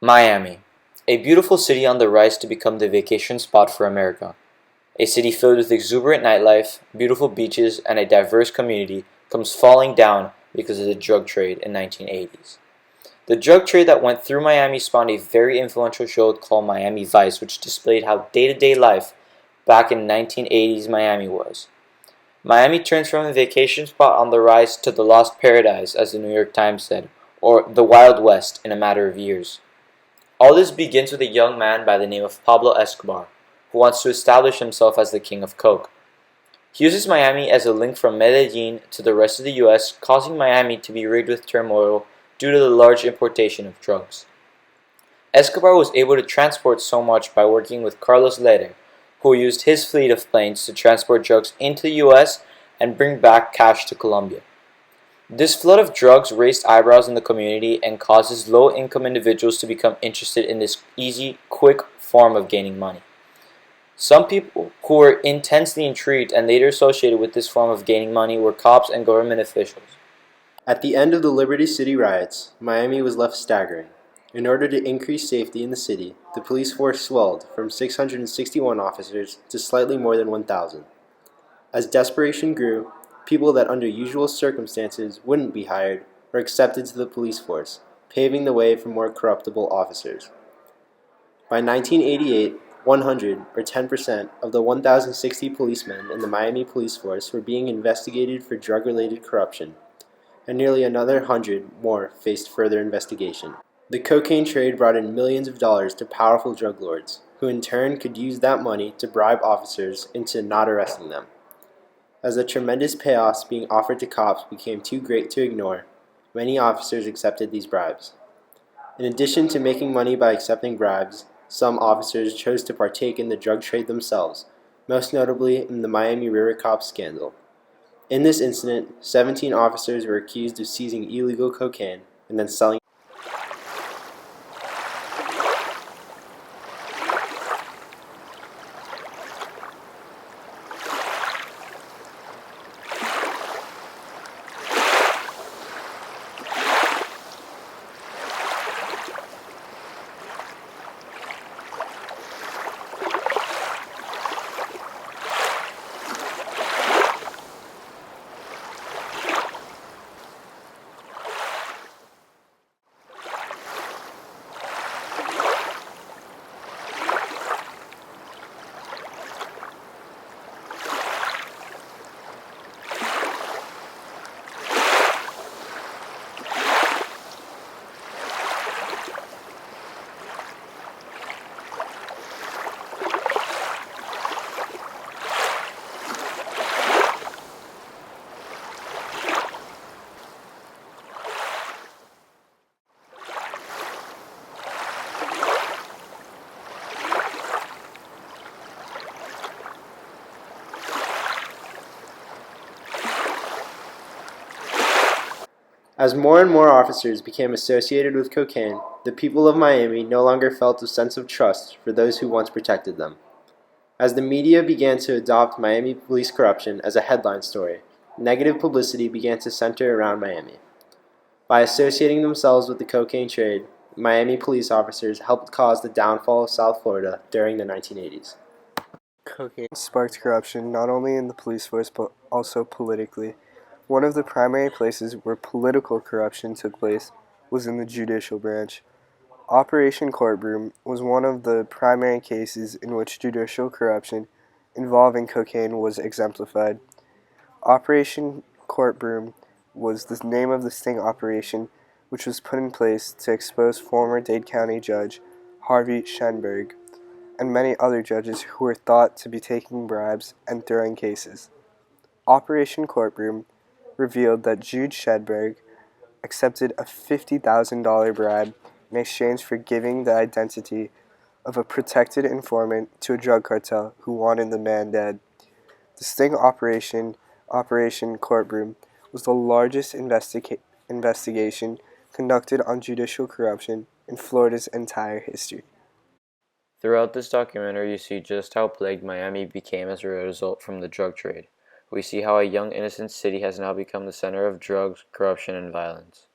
Miami, a beautiful city on the rise to become the vacation spot for America. A city filled with exuberant nightlife, beautiful beaches, and a diverse community comes falling down because of the drug trade in 1980s. The drug trade that went through Miami spawned a very influential show called Miami Vice, which displayed how day-to-day life back in 1980s Miami was. Miami turns from a vacation spot on the rise to the lost paradise, as the New York Times said, or the Wild West in a matter of years. All this begins with a young man by the name of Pablo Escobar, who wants to establish himself as the king of coke. He uses Miami as a link from Medellin to the rest of the US, causing Miami to be rigged with turmoil due to the large importation of drugs. Escobar was able to transport so much by working with Carlos Leder, who used his fleet of planes to transport drugs into the US and bring back cash to Colombia. This flood of drugs raised eyebrows in the community and causes low-income individuals to become interested in this easy, quick form of gaining money. Some people who were intensely intrigued and later associated with this form of gaining money were cops and government officials. At the end of the Liberty City riots, Miami was left staggering. In order to increase safety in the city, the police force swelled from 661 officers to slightly more than 1,000. As desperation grew, people that under usual circumstances wouldn't be hired were accepted to the police force, paving the way for more corruptible officers. By 1988, 100, or 10%, of the 1,060 policemen in the Miami police force were being investigated for drug-related corruption, and nearly another 100 more faced further investigation. The cocaine trade brought in millions of dollars to powerful drug lords, who in turn could use that money to bribe officers into not arresting them. As the tremendous payoffs being offered to cops became too great to ignore, many officers accepted these bribes. In addition to making money by accepting bribes, some officers chose to partake in the drug trade themselves, most notably in the Miami River Cop scandal. In this incident, 17 officers were accused of seizing illegal cocaine and then selling. As more and more officers became associated with cocaine, the people of Miami no longer felt a sense of trust for those who once protected them. As the media began to adopt Miami police corruption as a headline story, negative publicity began to center around Miami. By associating themselves with the cocaine trade, Miami police officers helped cause the downfall of South Florida during the 1980s. Cocaine sparked corruption not only in the police force but also politically. One of the primary places where political corruption took place was in the judicial branch. Operation Court Broom was one of the primary cases in which judicial corruption involving cocaine was exemplified. Operation Court Broom was the name of the sting operation which was put in place to expose former Dade County Judge Harvey Schenberg and many other judges who were thought to be taking bribes and throwing cases. Operation Court Broom revealed that Jude Schenberg accepted a $50,000 bribe in exchange for giving the identity of a protected informant to a drug cartel who wanted the man dead. The sting operation, Operation Court Broom, was the largest investigation conducted on judicial corruption in Florida's entire history. Throughout this documentary, you see just how plagued Miami became as a result from the drug trade. We see how a young innocent city has now become the center of drugs, corruption, and violence.